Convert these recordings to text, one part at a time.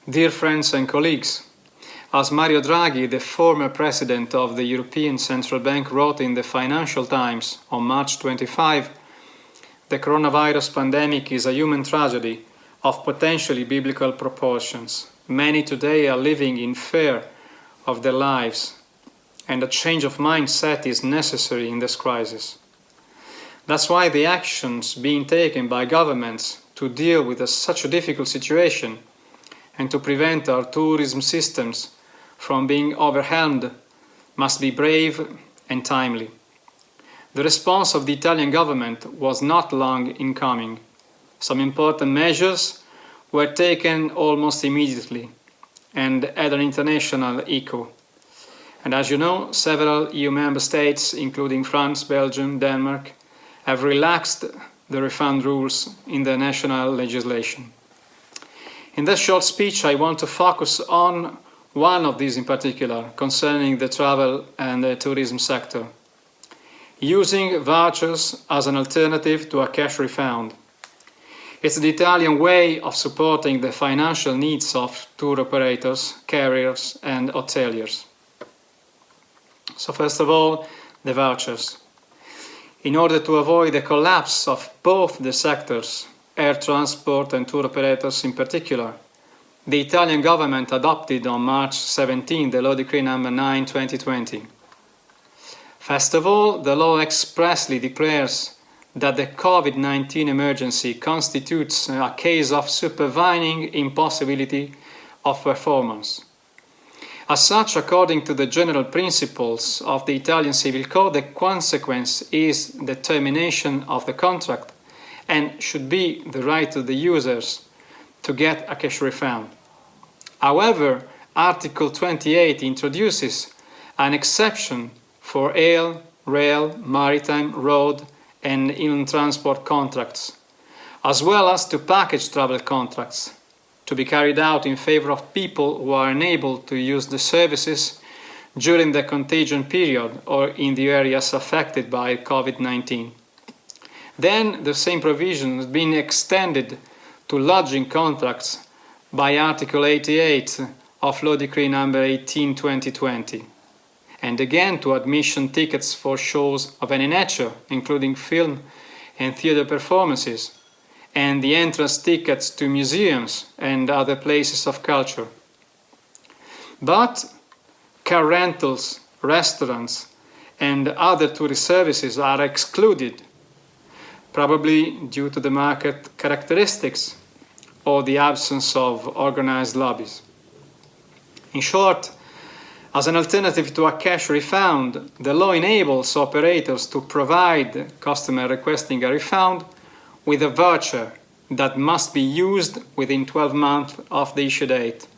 Dear friends and colleagues, as Mario Draghi, the former president of the European Central Bank, wrote in the Financial Times on March 25, the coronavirus pandemic is a human tragedy of potentially biblical proportions. Many today are living in fear of their lives, and a change of mindset is necessary in this crisis. That's why the actions being taken by governments to deal with such a difficult situation and to prevent our tourism systems from being overwhelmed must be brave and timely. The response of the Italian government was not long in coming. Some important measures were taken almost immediately and had an international echo. And as you know, several EU member states, including France, Belgium, Denmark, have relaxed the refund rules in their national legislation. In this short speech, I want to focus on one of these in particular, concerning the travel and the tourism sector. Using vouchers as an alternative to a cash refund. It's the Italian way of supporting the financial needs of tour operators, carriers and hoteliers. So first of all, the vouchers. In order to avoid the collapse of both the sectors, air transport and tour operators in particular, the Italian government adopted on March 17 the Law Decree No. 9/2020. First of all, the law expressly declares that the COVID-19 emergency constitutes a case of supervening impossibility of performance. As such, according to the general principles of the Italian Civil Code, the consequence is the termination of the contract and should be the right of the users to get a cash refund. However, Article 28 introduces an exception for air, rail, maritime, road and inland transport contracts, as well as to package travel contracts, to be carried out in favor of people who are unable to use the services during the contagion period or in the areas affected by COVID-19. Then the same provision has been extended to lodging contracts by Article 88 of Law Decree No. 18/2020, and again to admission tickets for shows of any nature, including film and theatre performances, and the entrance tickets to museums and other places of culture. But car rentals, restaurants, and other tourist services are excluded, probably due to the market characteristics or the absence of organized lobbies. In short, as an alternative to a cash refund, the law enables operators to provide customer requesting a refund with a voucher that must be used within 12 months of the issue date.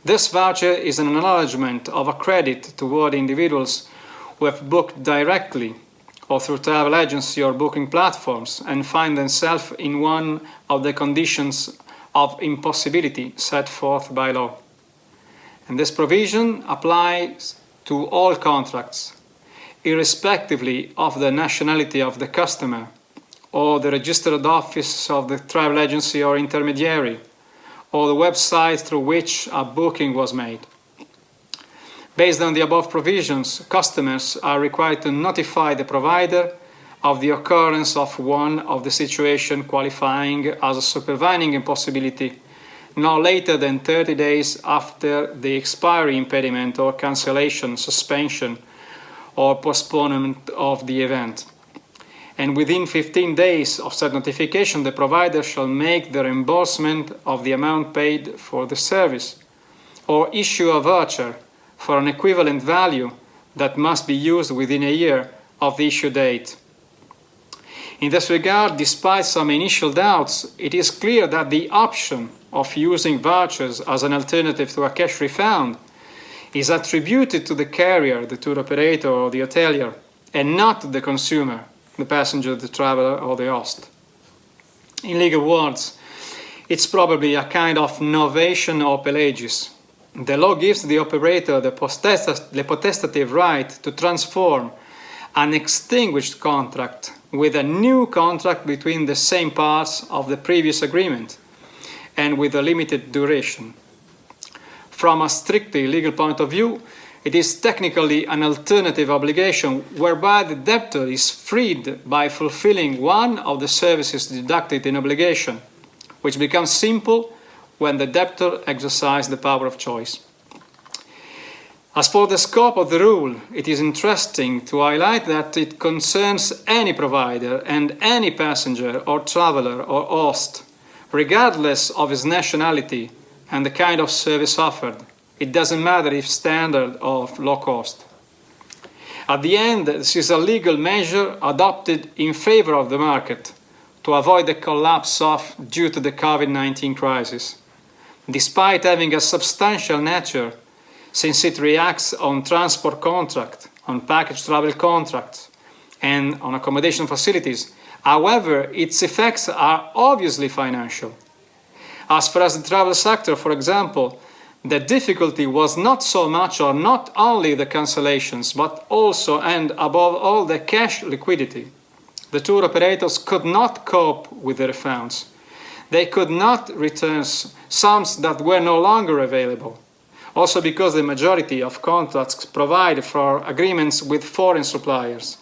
This voucher is an acknowledgement of a credit toward individuals who have booked directly or through travel agency or booking platforms and find themselves in one of the conditions of impossibility set forth by law. And this provision applies to all contracts, irrespectively of the nationality of the customer or the registered office of the travel agency or intermediary, or the website through which a booking was made. Based on the above provisions, customers are required to notify the provider of the occurrence of one of the situation qualifying as a supervening impossibility no later than 30 days after the expiry, impediment or cancellation, suspension or postponement of the event. And within 15 days of said notification, the provider shall make the reimbursement of the amount paid for the service or issue a voucher for an equivalent value that must be used within a year of the issue date. In this regard, despite some initial doubts, it is clear that the option of using vouchers as an alternative to a cash refund is attributed to the carrier, the tour operator or the hotelier, and not to the consumer, the passenger, the traveler or the host. In legal words, it's probably a kind of novation op legis. The law gives the operator the potestative right to transform an extinguished contract with a new contract between the same parts of the previous agreement and with a limited duration. From a strictly legal point of view, it is technically an alternative obligation whereby the debtor is freed by fulfilling one of the services deducted in obligation, which becomes simple when the debtor exercises the power of choice. As for the scope of the rule, it is interesting to highlight that it concerns any provider and any passenger or traveler or host, regardless of his nationality and the kind of service offered. It doesn't matter if standard or low cost. At the end, this is a legal measure adopted in favor of the market to avoid the collapse due to the COVID-19 crisis. Despite having a substantial nature, since it reacts on transport contract, on package travel contracts, and on accommodation facilities. However, its effects are obviously financial. As far as the travel sector, for example, the difficulty was not so much or not only the cancellations, but also and above all the cash liquidity. The tour operators could not cope with the refunds. They could not return sums that were no longer available. Also because the majority of contracts provide for agreements with foreign suppliers.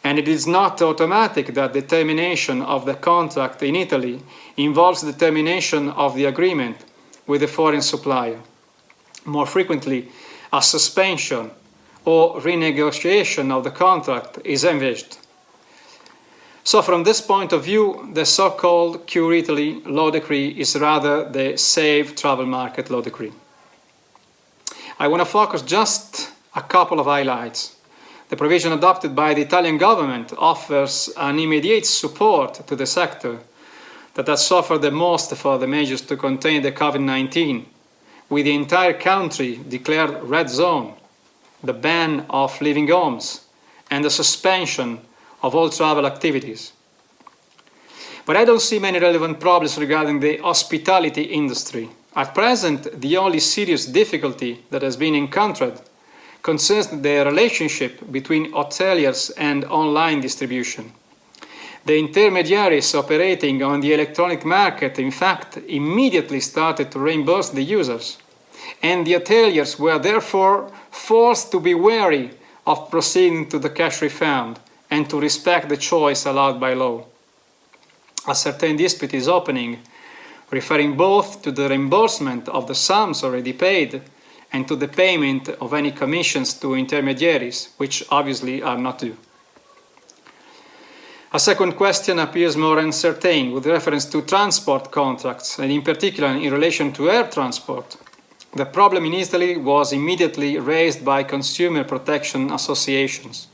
And it is not automatic that the termination of the contract in Italy involves the termination of the agreement with the foreign supplier. More frequently, a suspension or renegotiation of the contract is envisaged. So from this point of view, the so-called Cure Italy law decree is rather the Save Travel Market law decree. I want to focus just a couple of highlights. The provision adopted by the Italian government offers an immediate support to the sector that has suffered the most for the measures to contain the COVID-19, with the entire country declared red zone, the ban of leaving homes, and the suspension of all travel activities. But I don't see many relevant problems regarding the hospitality industry. At present, the only serious difficulty that has been encountered concerns the relationship between hoteliers and online distribution. The intermediaries operating on the electronic market, in fact, immediately started to reimburse the users, and the hoteliers were therefore forced to be wary of proceeding to the cash refund and to respect the choice allowed by law. A certain dispute is opening, referring both to the reimbursement of the sums already paid and to the payment of any commissions to intermediaries, which obviously are not due. A second question appears more uncertain with reference to transport contracts, and in particular in relation to air transport. The problem in Italy was immediately raised by consumer protection associations.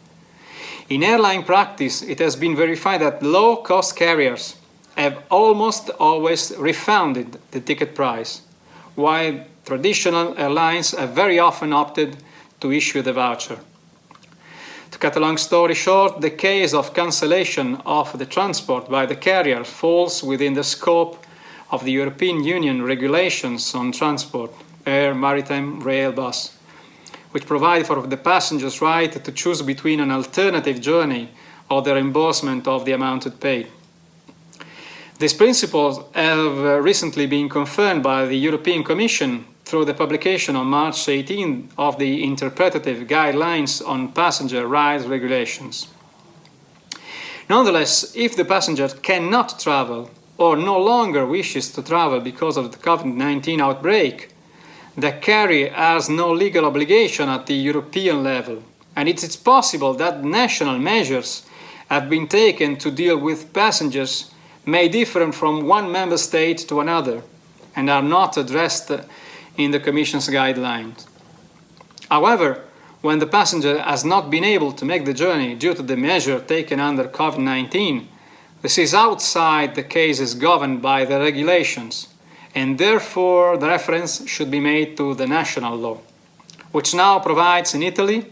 In airline practice, it has been verified that low-cost carriers have almost always refunded the ticket price, while traditional airlines have very often opted to issue the voucher. To cut a long story short, the case of cancellation of the transport by the carrier falls within the scope of the European Union regulations on transport, air, maritime, rail, bus, which provide for the passenger's right to choose between an alternative journey or the reimbursement of the amount paid. These principles have recently been confirmed by the European Commission through the publication on March 18 of the Interpretative Guidelines on Passenger Rights Regulations. Nonetheless, if the passenger cannot travel or no longer wishes to travel because of the COVID-19 outbreak, the carrier has no legal obligation at the European level, and it is possible that national measures have been taken to deal with passengers may differ from one member state to another and are not addressed in the Commission's guidelines. However, when the passenger has not been able to make the journey due to the measure taken under COVID-19, this is outside the cases governed by the regulations, and therefore the reference should be made to the national law, which now provides in Italy,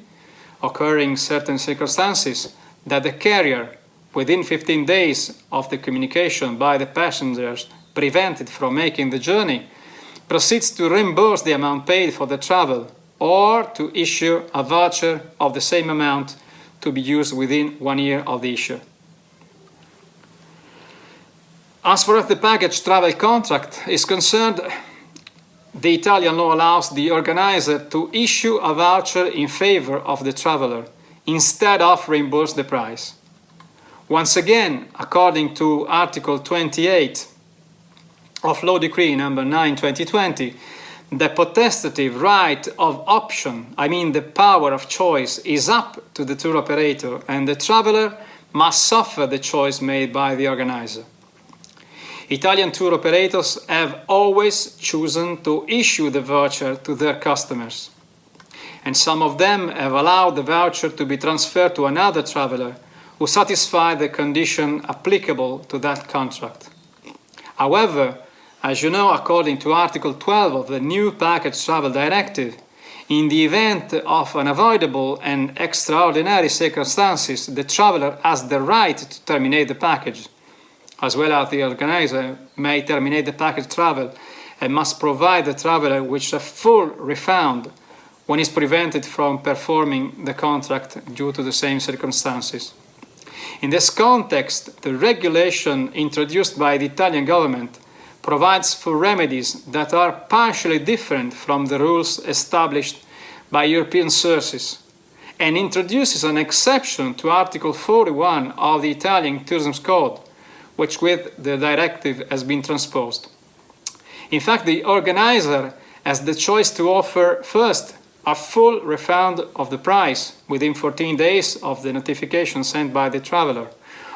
occurring certain circumstances, that the carrier, within 15 days of the communication by the passengers prevented from making the journey, proceeds to reimburse the amount paid for the travel or to issue a voucher of the same amount to be used within 1 year of the issue. As far as the package travel contract is concerned, the Italian law allows the organizer to issue a voucher in favor of the traveler instead of reimburse the price. Once again, according to Article 28 of Law Decree number 9/2020, the potestative right of option, the power of choice, is up to the tour operator, and the traveler must suffer the choice made by the organizer. Italian tour operators have always chosen to issue the voucher to their customers, and some of them have allowed the voucher to be transferred to another traveler who satisfied the condition applicable to that contract. However, as you know, according to Article 12 of the new Package Travel Directive, in the event of unavoidable and extraordinary circumstances, the traveler has the right to terminate the package, as well as the organizer may terminate the package travel and must provide the traveler with a full refund when he is prevented from performing the contract due to the same circumstances. In this context, the regulation introduced by the Italian government provides for remedies that are partially different from the rules established by European sources, and introduces an exception to Article 41 of the Italian Tourism Code, which with the directive has been transposed. In fact, the organizer has the choice to offer first a full refund of the price within 14 days of the notification sent by the traveler,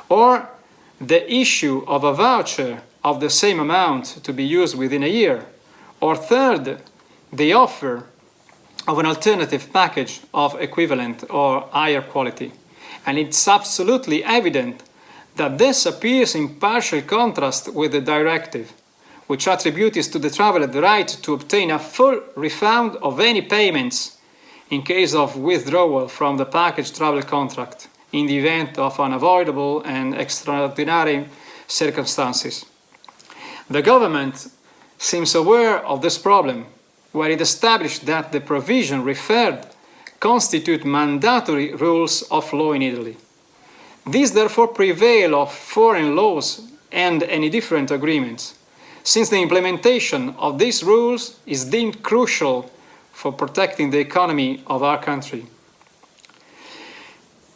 or the issue of a voucher of the same amount to be used within a year, or third, the offer of an alternative package of equivalent or higher quality. And it's absolutely evident that this appears in partial contrast with the directive, which attributes to the traveler the right to obtain a full refund of any payments in case of withdrawal from the package travel contract in the event of unavoidable and extraordinary circumstances. The government seems aware of this problem, where it established that the provision referred constitute mandatory rules of law in Italy. These therefore prevail of foreign laws and any different agreements, since the implementation of these rules is deemed crucial for protecting the economy of our country.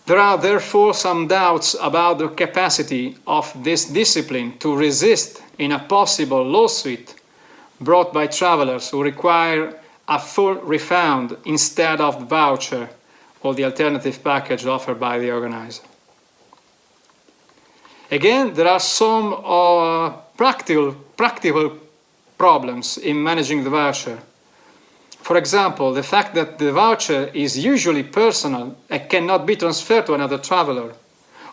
There are therefore some doubts about the capacity of this discipline to resist in a possible lawsuit brought by travelers who require a full refund instead of the voucher or the alternative package offered by the organizer. Again, there are some practical problems in managing the voucher. For example, the fact that the voucher is usually personal and cannot be transferred to another traveler.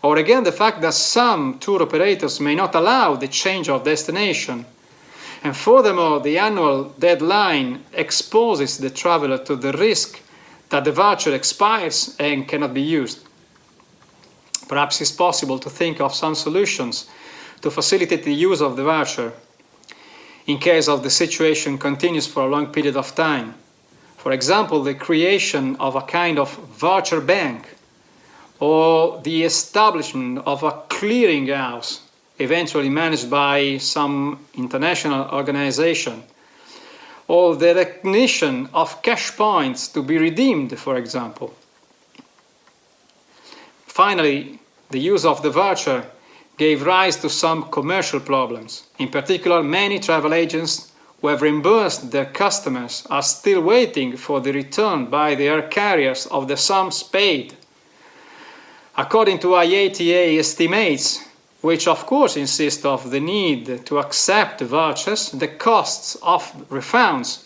Or again, the fact that some tour operators may not allow the change of destination. And furthermore, the annual deadline exposes the traveler to the risk that the voucher expires and cannot be used. Perhaps it's possible to think of some solutions to facilitate the use of the voucher in case of the situation continues for a long period of time. For example, the creation of a kind of voucher bank, or the establishment of a clearinghouse, eventually managed by some international organization, or the recognition of cash points to be redeemed, for example. Finally, the use of the voucher gave rise to some commercial problems. In particular, many travel agents who have reimbursed their customers are still waiting for the return by the air carriers of the sums paid. According to IATA estimates, which of course insist of the need to accept vouchers, the costs of refunds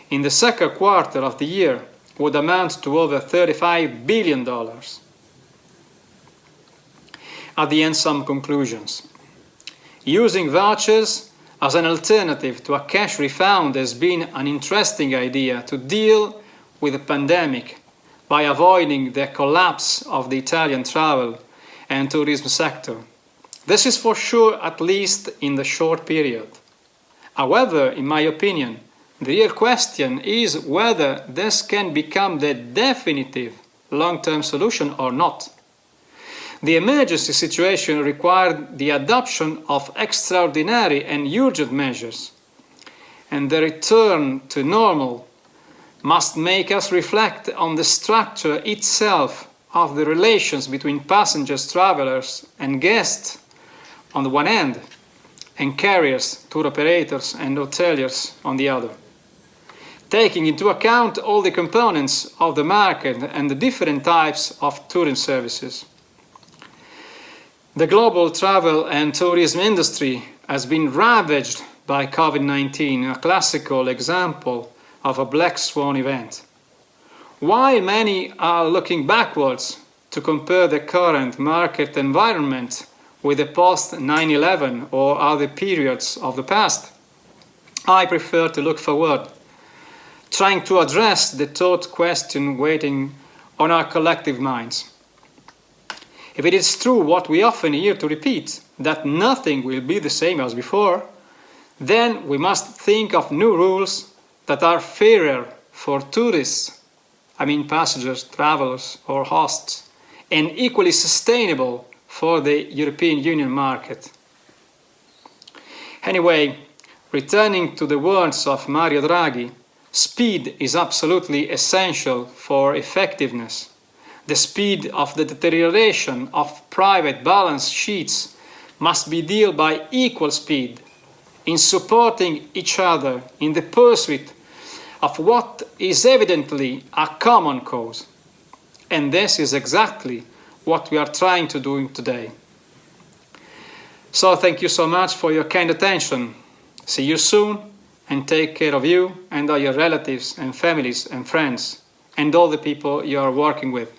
in the second quarter of the year would amount to over $35 billion. At the end, some conclusions. Using vouchers as an alternative to a cash refund has been an interesting idea to deal with the pandemic by avoiding the collapse of the Italian travel and tourism sector. This is for sure, at least in the short period. However, in my opinion, the real question is whether this can become the definitive long-term solution or not. The emergency situation required the adoption of extraordinary and urgent measures, and the return to normal must make us reflect on the structure itself of the relations between passengers, travelers and guests on the one hand, and carriers, tour operators and hoteliers on the other, taking into account all the components of the market and the different types of tourism services. The global travel and tourism industry has been ravaged by COVID-19, a classical example of a black swan event. While many are looking backwards to compare the current market environment with the post-9/11 or other periods of the past, I prefer to look forward, trying to address the thought question waiting on our collective minds. If it is true what we often hear to repeat, that nothing will be the same as before, then we must think of new rules that are fairer for tourists, passengers, travelers or hosts, and equally sustainable for the European Union market. Anyway, returning to the words of Mario Draghi, speed is absolutely essential for effectiveness. The speed of the deterioration of private balance sheets must be dealt by equal speed in supporting each other in the pursuit of what is evidently a common cause. And this is exactly what we are trying to do today. So thank you so much for your kind attention. See you soon, and take care of you and all your relatives and families and friends and all the people you are working with.